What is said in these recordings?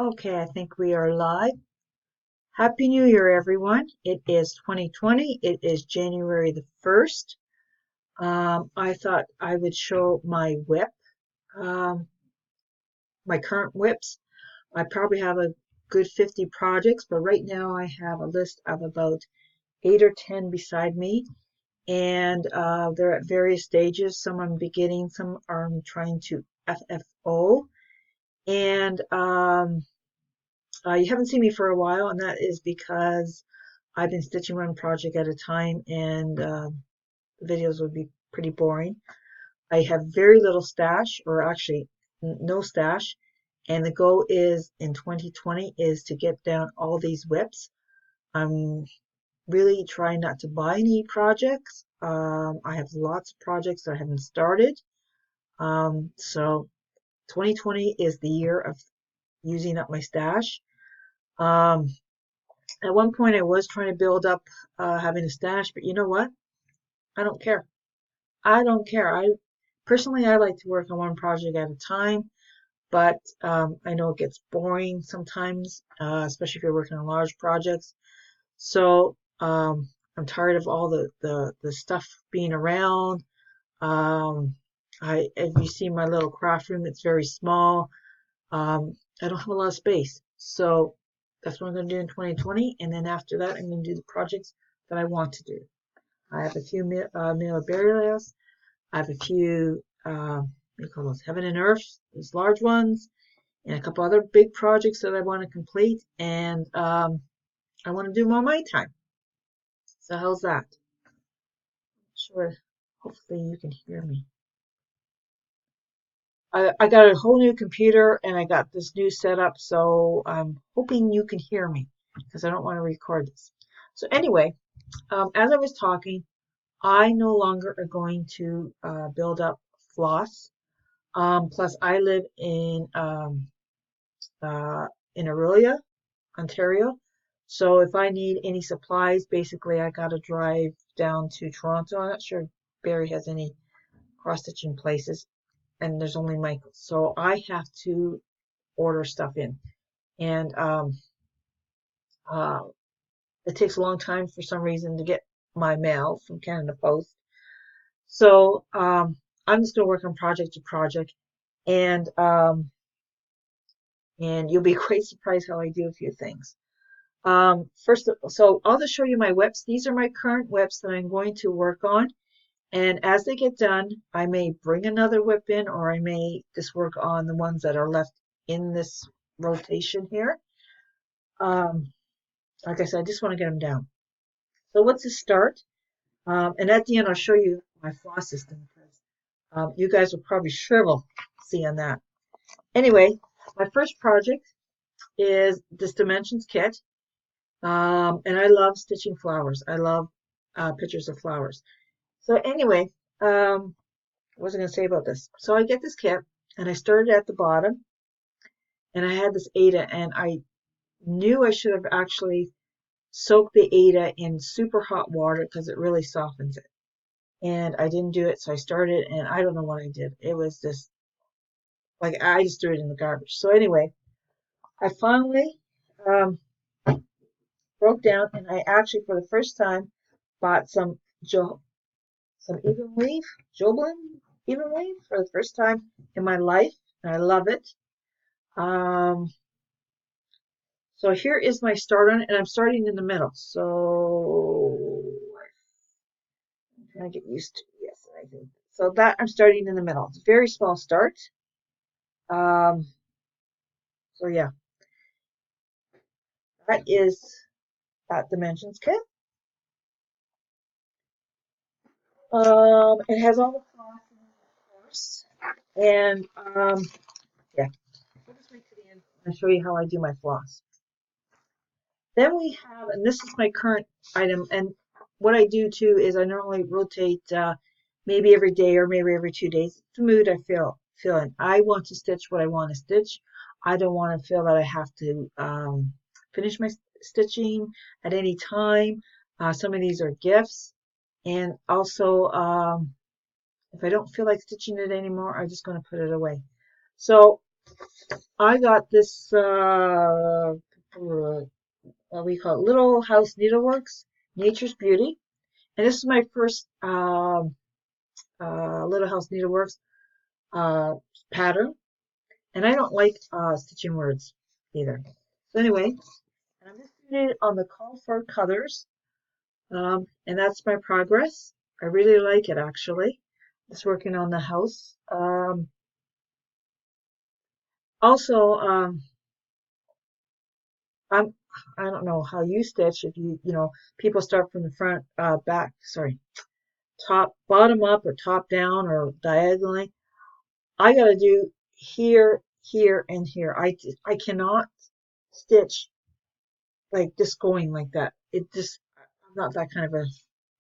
Okay, I think we are live. Happy New Year, everyone. It is 2020. It is January the 1st. I thought I would show my WIP, um, my current WIPs. I probably have a good 50 projects, but right now I have a list of about 8 or 10 beside me, and they're at various stages. Some I'm beginning, some I'm trying to FFO, and you haven't seen me for a while, and that is because I've been stitching one project at a time, and the videos would be pretty boring. I have very little stash, or actually no stash, and the goal is in 2020 is to get down all these WIPs. I'm really trying not to buy any projects. I have lots of projects that I haven't started. So 2020 is the year of using up my stash. Um, At one point, I was trying to build up having a stash, but you know what? I don't care. I don't care. I like to work on one project at a time, but I know it gets boring sometimes, especially if you're working on large projects. So I'm tired of all the stuff being around. Um, if you see my little craft room, it's very small. I don't have a lot of space. So that's what I'm going to do in 2020. And then after that, I'm going to do the projects that I want to do. I have a few memorabilia. I have a few, what do you call those, Heaven and Earth, those large ones, and a couple other big projects that I want to complete. And I want to do them on my time. So how's that? Sure. Hopefully you can hear me. I got a whole new computer and I got this new setup, so I'm hoping you can hear me because I don't want to record this. So anyway, as I was talking, I no longer are going to build up floss. Plus, I live in Aurelia, Ontario. So if I need any supplies, basically I got to drive down to Toronto. I'm not sure if Barrie has any cross stitching places, and there's only Michael. So I have to order stuff in, and uh, it takes a long time for some reason to get my mail from Canada Post. So I'm just gonna work on project to project, and you'll be quite surprised how I do a few things. So I'll just show you my WIPs. These are my current WIPs that I'm going to work on, and as they get done, I may bring another WIP in, or I may just work on the ones that are left in this rotation here. Like I said, I just want to get them down. So what's the start? And at the end, I'll show you my floss system because you guys will probably shrivel seeing that. Anyway, my first project is this dimensions kit. And I love stitching flowers. I love pictures of flowers. So anyway, what was I going to say about this? So I get this kit, and I started at the bottom, and I had this Ada, and I knew I should have actually soaked the Ada in super hot water because it really softens it. And I didn't do it, so I started, and I don't know what I did. It was just like I just threw it in the garbage. So anyway, I finally um, broke down, and I actually, for the first time, bought some even weave, Joblin even weave for the first time in my life, and I love it. Um, so here is my start on it, and I'm starting in the middle. So I'm trying to get used to yes, I think. So that I'm starting in the middle. It's a very small start. Um, so yeah, that is that dimensions kit. It has all the floss in it, of course, and yeah. I'll just wait to the end and show you how I do my floss. Then we have, and this is my current item, and what I do too is I normally rotate maybe every day or maybe every 2 days. It's the mood I feel in. I want to stitch what I want to stitch. I don't want to feel that I have to finish my stitching at any time. Some of these are gifts, and also if I don't feel like stitching it anymore, I'm just going to put it away. So I got this, what we call it, Little House Needleworks, Nature's Beauty. And this is my first Little House Needleworks uh, pattern. And I don't like stitching words either. So anyway, I'm just doing it on the call for colors. And that's my progress. I really like it actually. Just working on the house. Also, I'm I don't know how you stitch. If people start from the front, back, sorry, top, bottom up, or top down, or diagonally. I gotta do here, here, and here. I cannot stitch like just going like that. I'm not that kind of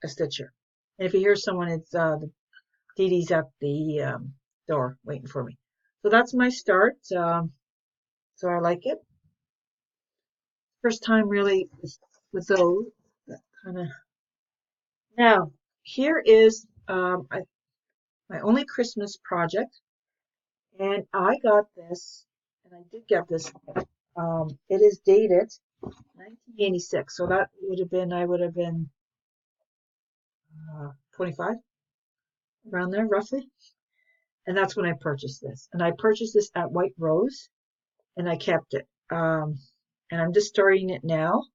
a stitcher. And if you hear someone, it's the Dee Dee's at the door waiting for me. So that's my start. So I like it. First time really with those. That kind of. Now here is my only Christmas project, and I got this, and I did get this. It is dated 1986, so that would have been I would have been 25, around there roughly, and that's when I purchased this. And I purchased this at White Rose, and I kept it. And I'm just starting it now.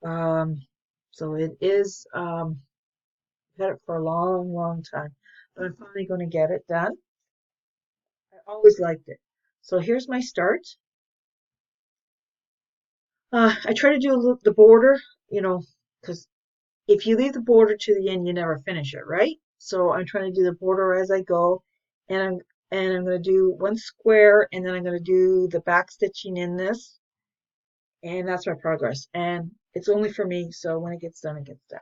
So it is. I've had it for a long, long time, but I'm finally going to get it done. I always liked it. So here's my start. I try to do the border, because if you leave the border to the end, you never finish it, right? So I'm trying to do the border as I go, and I'm going to do one square, and then I'm going to do the back stitching in this, and that's my progress. And it's only for me, so when it gets done, it gets done.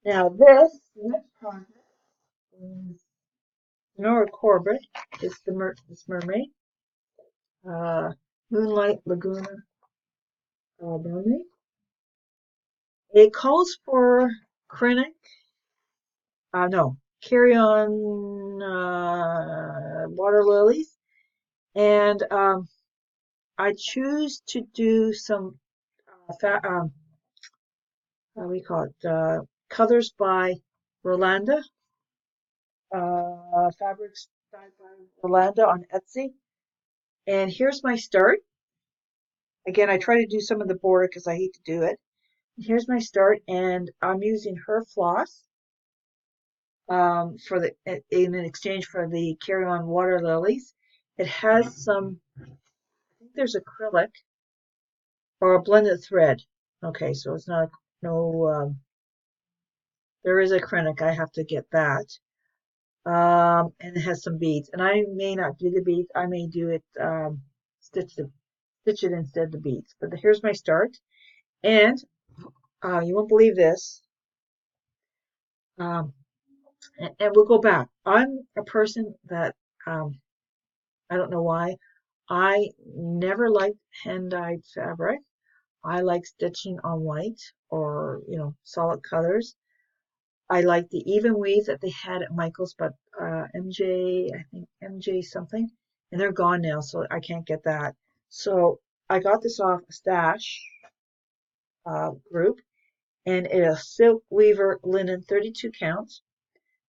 Now the next project is Nora Corbett. It's this mermaid, uh, Moonlight Lagoon mermaid. It calls for Krennic. No, carry on water lilies, and I choose to do some how do we call it, colors by Rolanda, fabrics by Rolanda on Etsy. And here's my start. Again, I try to do some of the border because I hate to do it. Here's my start, and I'm using her floss for in exchange for the carry on water lilies. It has some, I think there's acrylic or a blended thread. Okay, so it's not no. There is acrylic. I have to get that. And it has some beads. And I may not do the beads. I may do it stitch it instead of the beads. But here's my start. And you won't believe this. Um, and we'll go back. I'm a person that I don't know why. I never liked hand-dyed fabric. I like stitching on white or, solid colors. I like the even weave that they had at Michael's, but MJ, I think MJ something, and they're gone now, so I can't get that. So I got this off a stash group, and it is silk weaver linen 32 counts,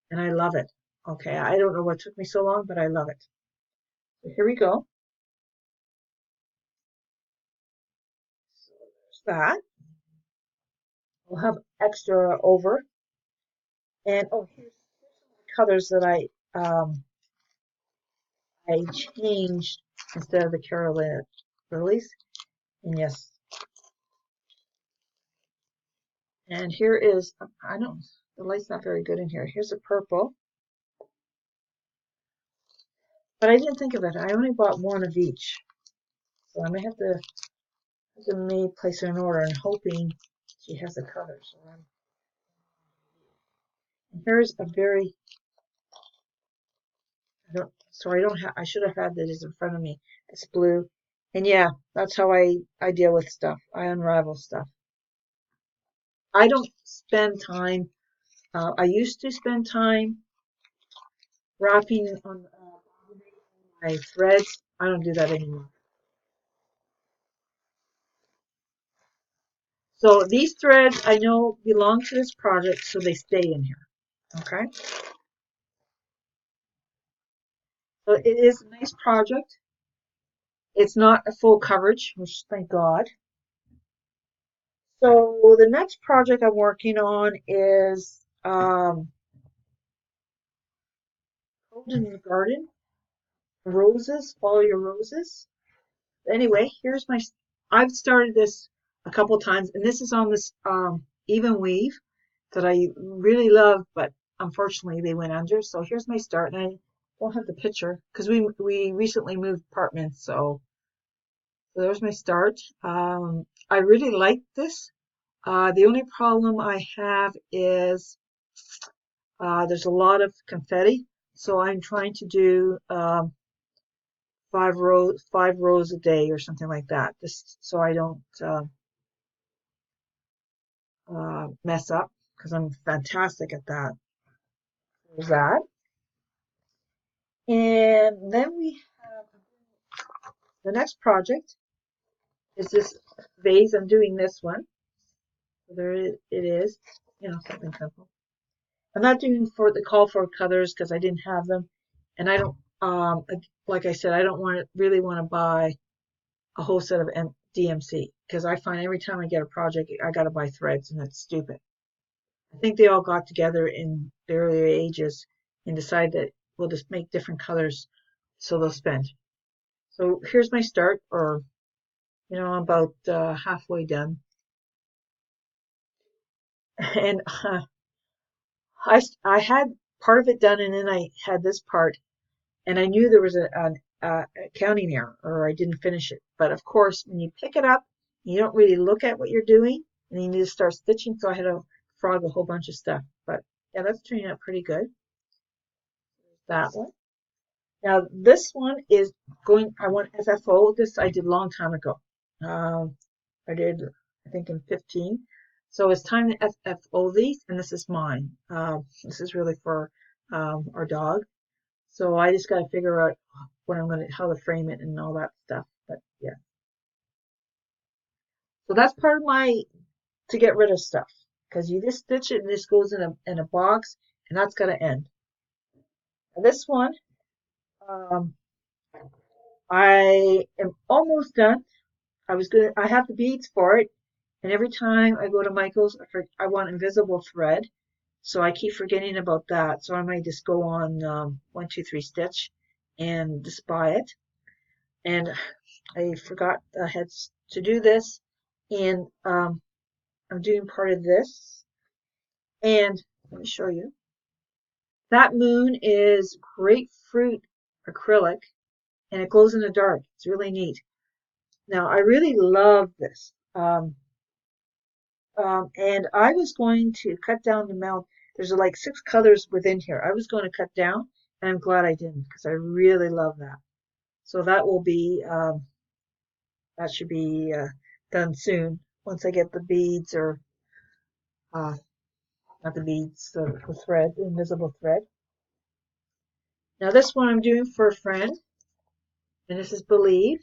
and I love it. Okay, I don't know what took me so long, but I love it. So here we go. So there's that. We'll have extra over. And here's some of the colors that I changed instead of the Carolina lilies. And yes. And here is, I don't, the light's not very good in here. Here's a purple. But I didn't think of it. I only bought one of each. So I may have to place her in order and hoping she has the colors. And here's a very, I should have had this in front of me. It's blue. And yeah, that's how I deal with stuff. I unravel stuff. I don't spend time, I used to spend time wrapping on my threads. I don't do that anymore. So these threads I know belong to this project, so they stay in here. Okay. So it is a nice project. It's not a full coverage, which thank God. So the next project I'm working on is in the garden. Roses, follow your roses. Anyway, here's my. I've started this a couple times, and this is on this even weave that I really love, but unfortunately they went under. So here's my start, and I don't have the picture because we recently moved apartments. So there's my start. I really like this. The only problem I have is there's a lot of confetti, so I'm trying to do 5 rows a day or something like that, just so I don't mess up because I'm fantastic at that. There's that, and then we have the next project is this vase. I'm doing this one. So there it is, something simple. I'm not doing for the call for colors because I didn't have them, and I don't like I said, I don't really want to buy a whole set of NDMC because I find every time I get a project I got to buy threads, and that's stupid. I think they all got together in the earlier ages and decided that we'll just make different colors so they'll spend. So here's my start, or I'm about halfway done, and I had part of it done, and then I had this part, and I knew there was a counting error, or I didn't finish it. But of course, when you pick it up, you don't really look at what you're doing, and you need to start stitching. So I had to frog a whole bunch of stuff. But yeah, that's turning out pretty good. That one. Now this one is going. I want FFO. This I did a long time ago. I did, I think, in 15. So it's time to FFO these, and this is mine. This is really for our dog. So I just got to figure out what how to frame it and all that stuff. But yeah. So that's part of to get rid of stuff. Because you just stitch it and this goes in a box, and that's got to end. Now this one, um, I am almost done. I have the beads for it, and every time I go to Michael's, I want invisible thread, so I keep forgetting about that. So I might just go on 1-2-3 Stitch and just buy it. And I forgot I had to do this, and I'm doing part of this. And let me show you. That moon is grapefruit acrylic, and it glows in the dark. It's really neat. Now I really love this. And I was going to cut down the amount. There's like 6 colors within here. I was going to cut down, and I'm glad I didn't because I really love that. So that will be that should be done soon once I get the beads, or not the beads, the thread, the invisible thread. Now this one I'm doing for a friend, and this is Believe.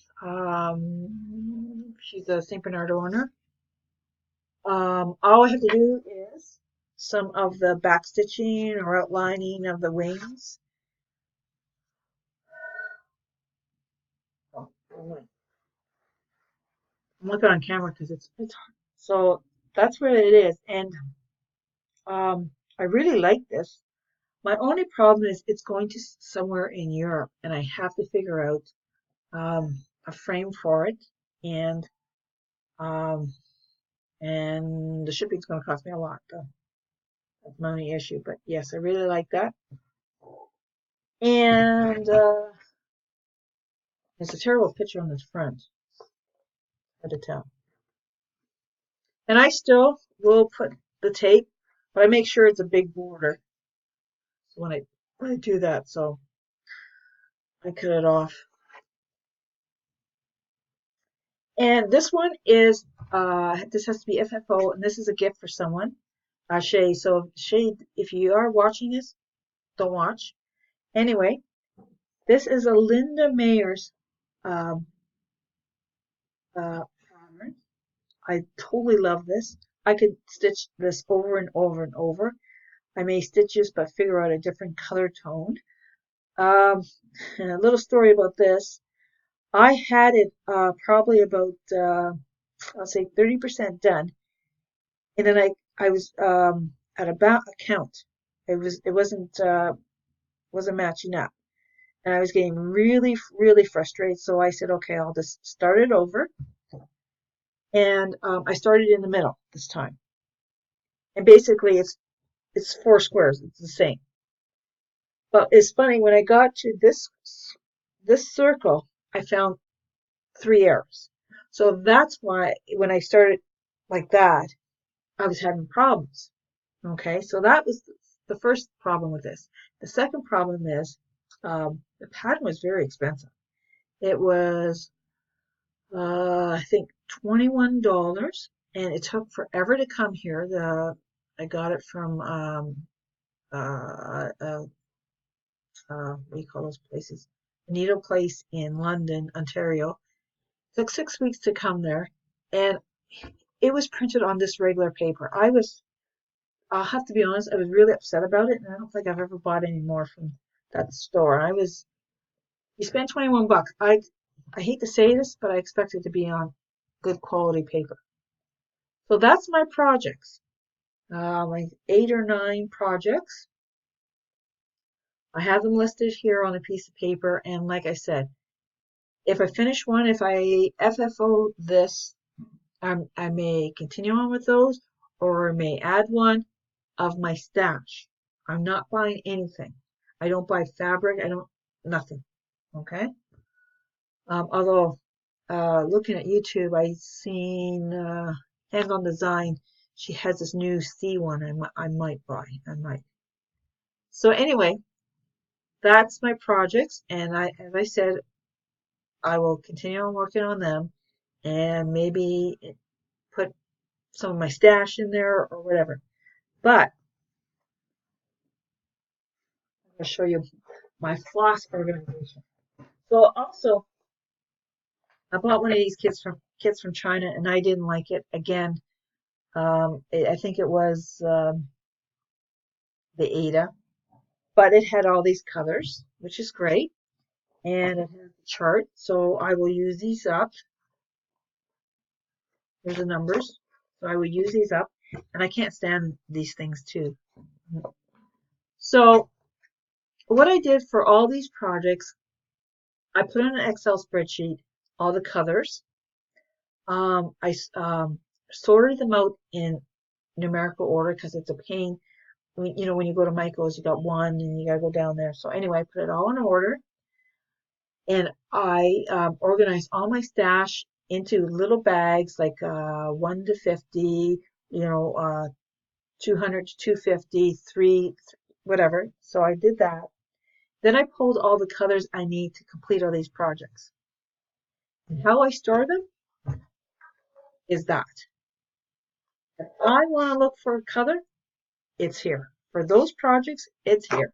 She's a St. Bernard owner. All I have to do is some of the back stitching or outlining of the wings. Oh, I'm looking on camera because it's hard. So that's where it is, and I really like this. My only problem is it's going to somewhere in Europe, and I have to figure out a frame for it, and um, the shipping's going to cost me a lot, though. That's my only issue. But yes, I really like that. And it's a terrible picture on this front. Hard to tell. And I still will put the tape, but I make sure it's a big border. So when I do that, so I cut it off. And this one is this has to be FFO, and this is a gift for someone, Shay. So Shay, if you are watching this, don't watch. Anyway, This is a Linda Mayer's um, pattern. I totally love this. I could stitch this over and over and over. I may stitch this, but figure out a different color tone. And a little story about this. I had it probably about I'll say 30% done, and then I was at about a count. It wasn't matching up, and I was getting really frustrated. So I said, okay, I'll just start it over, and I started in the middle this time. And basically, it's 4 squares. It's the same. But it's funny, when I got to this circle, I found 3 errors. So that's why when I started like that, I was having problems. Okay, so that was the first problem with this. The second problem is the pattern was very expensive. It was, I think, $21, and it took forever to come here. I got it from what do you call those places? A needle place in London, Ontario. It took 6 weeks to come there, and it was printed on this regular paper. I'll have to be honest, I was really upset about it, and I don't think I've ever bought any more from that store. You spend 21 bucks. I hate to say this, but I expect it to be on good quality paper. So that's my projects. My 8 or 9 projects. I have them listed here on a piece of paper, and like I said, if I finish one, if I FFO this, I may continue on with those, or I may add one of my stash. I'm not buying anything. I don't buy fabric. Nothing. Okay. Although, looking at YouTube, I seen Hands on Design. She has this new C one. I might buy. I might. So anyway, that's my projects, and as I said, I will continue on working on them, and maybe put some of my stash in there or whatever. But I'll show you my floss organization. So also, I bought one of these kits from China, and I didn't like it. Again, I think it was the Ada, but it had all these colors, which is great, and it has the chart. So I will use these up. There's the numbers. So I will use these up, and I can't stand these things too. So what I did for all these projects, I put in an Excel spreadsheet all the colors. I sorted them out in numerical order because it's a pain. When you go to Michael's, you got one and you got to go down there. So anyway, I put it all in order, and I organized all my stash into little bags, like 1 to 50, 200 to 250, 3, whatever. So I did that. Then I pulled all the colors I need to complete all these projects. And how I store them is that. If I want to look for a color, it's here. For those projects, it's here.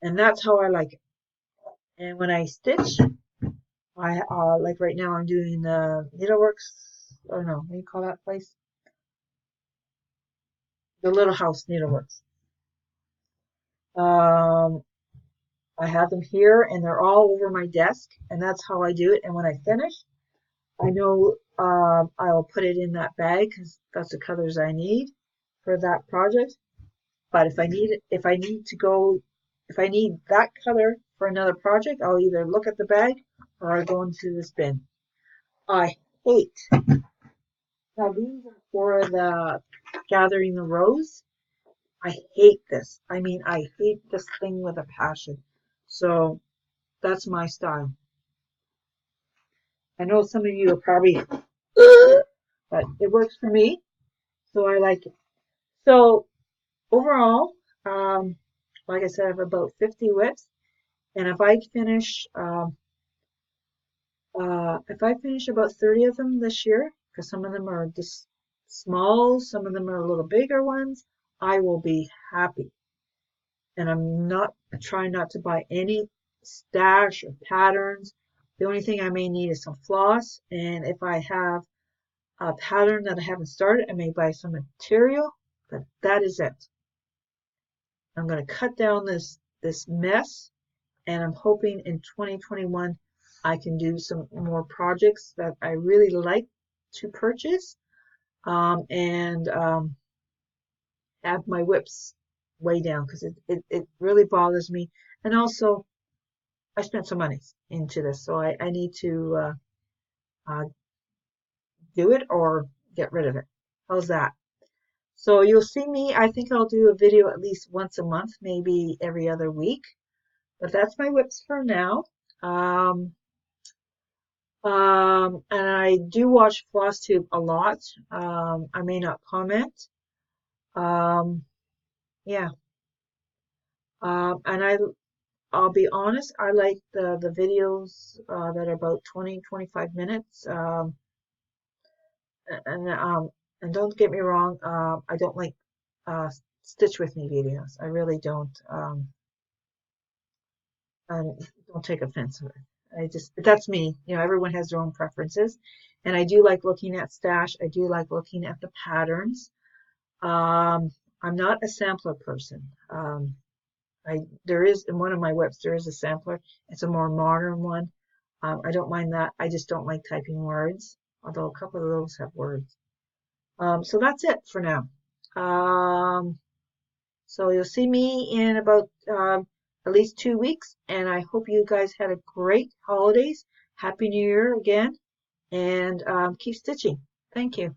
And that's how I like it. And when I stitch, I like right now I'm doing Needleworks, or no, what do you call that place? The Little House Needleworks. I have them here, and they're all over my desk, and that's how I do it. And when I finish, I know I'll put it in that bag because that's the colors I need for that project. But if I need that color for another project, I'll either look at the bag or I'll go into this bin. I hate. Now these are for the gathering the rose. I hate this. I mean, I hate this thing with a passion. So that's my style. I know some of you are probably, but it works for me, so I like it. So overall, like I said, I have about 50 WIPs, and if I finish about 30 of them this year, because some of them are just small, some of them are a little bigger ones, I will be happy. And I'm not I try not to buy any stash or patterns. The only thing I may need is some floss, and if I have a pattern that I haven't started, I may buy some material, but that is it. I'm going to cut down this mess, and I'm hoping in 2021 I can do some more projects that I really like to purchase, and have my WIPs way down, because it really bothers me. And also, I spent some money into this, so I need to do it or get rid of it. How's that? So you'll see me, I think I'll do a video at least once a month, maybe every other week. But that's my WIPs for now. And I do watch FlossTube a lot. I may not comment. Yeah. And I'll be honest, I like the videos that are about 20-25 minutes. And don't get me wrong, I don't like Stitch With Me videos. I really don't. Don't take offense to it. That's me. You know, everyone has their own preferences. And I do like looking at stash. I do like looking at the patterns. I'm not a sampler person. There is, in one of my WIPs, there is a sampler. It's a more modern one. I don't mind that. I just don't like typing words, although a couple of those have words. So that's it for now. So you'll see me in about at least 2 weeks, and I hope you guys had a great holidays. Happy New Year again, and keep stitching. Thank you.